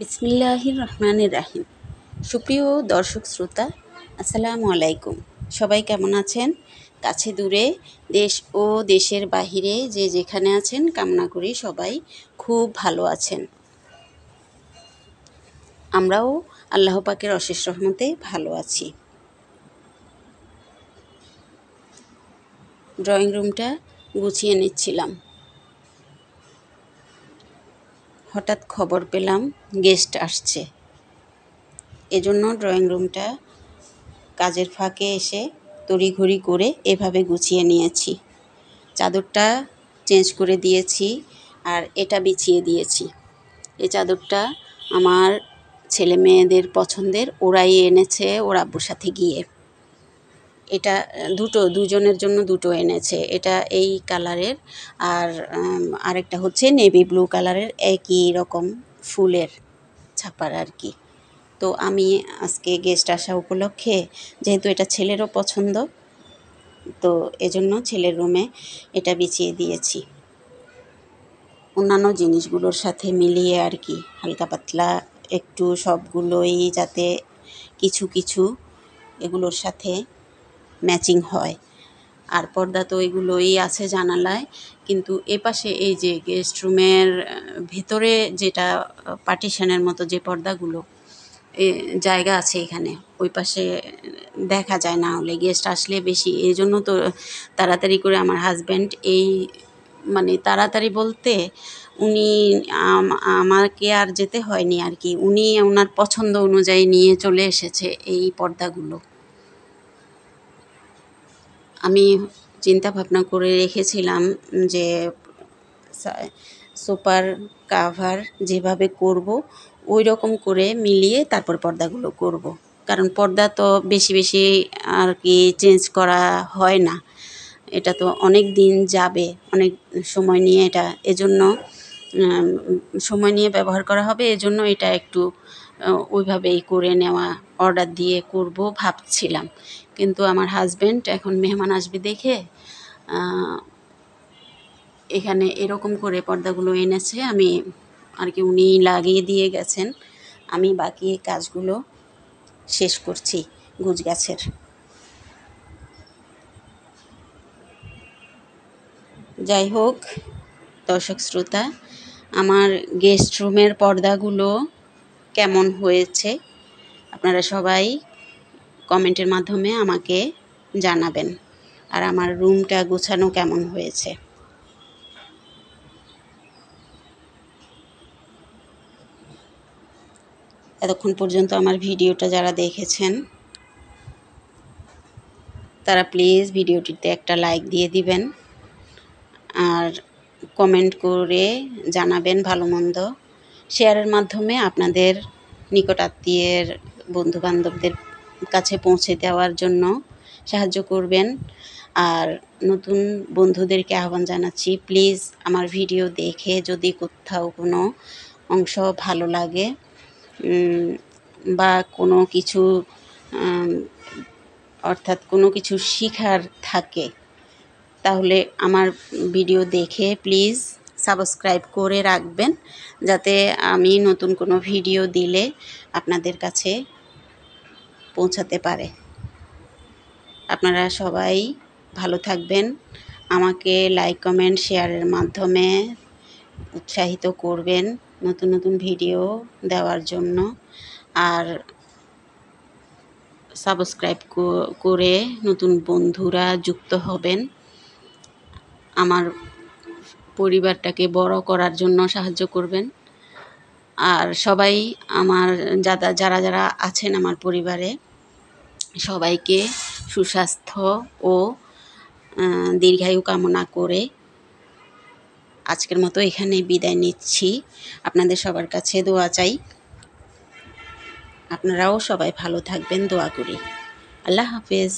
বিসমিল্লাহির রহমানির রাহিম। সুপ্রিয় দর্শক শ্রোতা, আসসালামু আলাইকুম। সবাই কেমন আছেন? কাছে দূরে, দেশ ও দেশের বাহিরে যে যেখানে আছেন, কামনা করি সবাই খুব ভালো আছেন। আমরাও আল্লাহ পাকের অশেষ রহমতে ভালো আছি। ড্রয়িং রুমটা গুছিয়ে নিচ্ছিলাম। হঠাৎ খবর পেলাম গেস্ট আসছে, এজন্য ড্রয়িং রুমটা কাজের ফাঁকে এসে তড়িঘড়ি করে এভাবে গুছিয়ে নিয়েছি। চাদরটা চেঞ্জ করে দিয়েছি আর এটা বিছিয়ে দিয়েছি। এই চাদরটা আমার ছেলে মেয়েদের পছন্দের, ওরাই এনেছে ওর আব্বুর সাথে গিয়ে। এটা দুজনের জন্য দুটো এনেছে। এটা এই কালারের আর আরেকটা হচ্ছে নেভি ব্লু কালারের, একই রকম ফুলের ছাপার আর কি। তো আমি আজকে গেস্ট আসা উপলক্ষে, যেহেতু এটা ছেলেরও পছন্দ, তো এজন্য ছেলের রুমে এটা বিছিয়ে দিয়েছি। অন্যান্য জিনিসগুলোর সাথে মিলিয়ে আর কি, হালকা পাতলা একটু সবগুলোই যাতে কিছু কিছু এগুলোর সাথে ম্যাচিং হয়। আর পর্দা তো এগুলোই আছে জানালায়, কিন্তু এপাশে এই যে গেস্ট রুমের ভেতরে যেটা পার্টিশনের মতো যে পর্দাগুলো জায়গা আছে এখানে, ওই পাশে দেখা যায় না হলে গেস্ট আসলে বেশি, এই জন্য তো তাড়াতাড়ি করে আমার হাজব্যান্ড মানে তাড়াতাড়ি বলতে উনি আমাকে আর যেতে হয়নি আর কি, উনি ওনার পছন্দ অনুযায়ী নিয়ে চলে এসেছে এই পর্দাগুলো। আমি চিন্তা ভাবনা করে রেখেছিলাম যে সোফার কাভার যেভাবে করব ওই রকম করে মিলিয়ে তারপর পর্দাগুলো করব। কারণ পর্দা তো বেশি বেশি আর কি চেঞ্জ করা হয় না, এটা তো অনেক দিন যাবে, অনেক সময় নিয়ে এটা, এজন্য সময় নিয়ে ব্যবহার করা হবে, এজন্য এটা একটু ওইভাবেই করে নেওয়া, অর্ডার দিয়ে করব ভাবছিলাম। কিন্তু আমার হাজব্যান্ড এখন মেহমান আসবে দেখে এখানে এরকম করে পর্দাগুলো এনেছে, আমি আর কি উনি লাগিয়ে দিয়ে গেছেন, আমি বাকি কাজগুলো শেষ করছি গুছগাছের। যাই হোক দর্শক শ্রোতা, আমার গেস্ট রুমের পর্দাগুলো কেমন হয়েছে আপনারা সবাই কমেন্টের মাধ্যমে আমাকে জানাবেন, আর আমার রুমটা গোছানো কেমন হয়েছে। এতক্ষণ পর্যন্ত আমার ভিডিওটা যারা দেখেছেন তারা প্লিজ ভিডিওটিতে একটা লাইক দিয়ে দিবেন আর কমেন্ট করে জানাবেন ভালো মন্দ। শেয়ারের মাধ্যমে আপনাদের নিকট আত্মীয়ের বন্ধুবান্ধবদের কাছে পৌঁছে দেওয়ার জন্য সাহায্য করবেন। আর নতুন বন্ধুদেরকে আহ্বান জানাচ্ছি, প্লিজ আমার ভিডিও দেখে যদি কোথাও কোনো অংশ ভালো লাগে বা কোনো কিছু অর্থাৎ কোনো কিছু শেখার থাকে, তাহলে আমার ভিডিও দেখে প্লিজ সাবস্ক্রাইব করে রাখবেন, যাতে আমি নতুন কোনো ভিডিও দিলে আপনাদের কাছে পৌঁছাতে পারে। আপনারা সবাই ভালো থাকবেন, আমাকে লাইক কমেন্ট শেয়ারের মাধ্যমে উৎসাহিত করবেন নতুন নতুন ভিডিও দেওয়ার জন্য। আর সাবস্ক্রাইব করে নতুন বন্ধুরা যুক্ত হবেন, আমার পরিবারটাকে বড় করার জন্য সাহায্য করবেন। আর সবাই আমার যারা যারা আছেন আমার পরিবারে, সবাইকে সুস্বাস্থ্য ও দীর্ঘায়ু কামনা করে আজকের মতো এখানে বিদায় নিচ্ছি। আপনাদের সবার কাছে দোয়া চাই, আপনারাও সবাই ভালো থাকবেন দোয়া করি। আল্লাহ হাফেজ।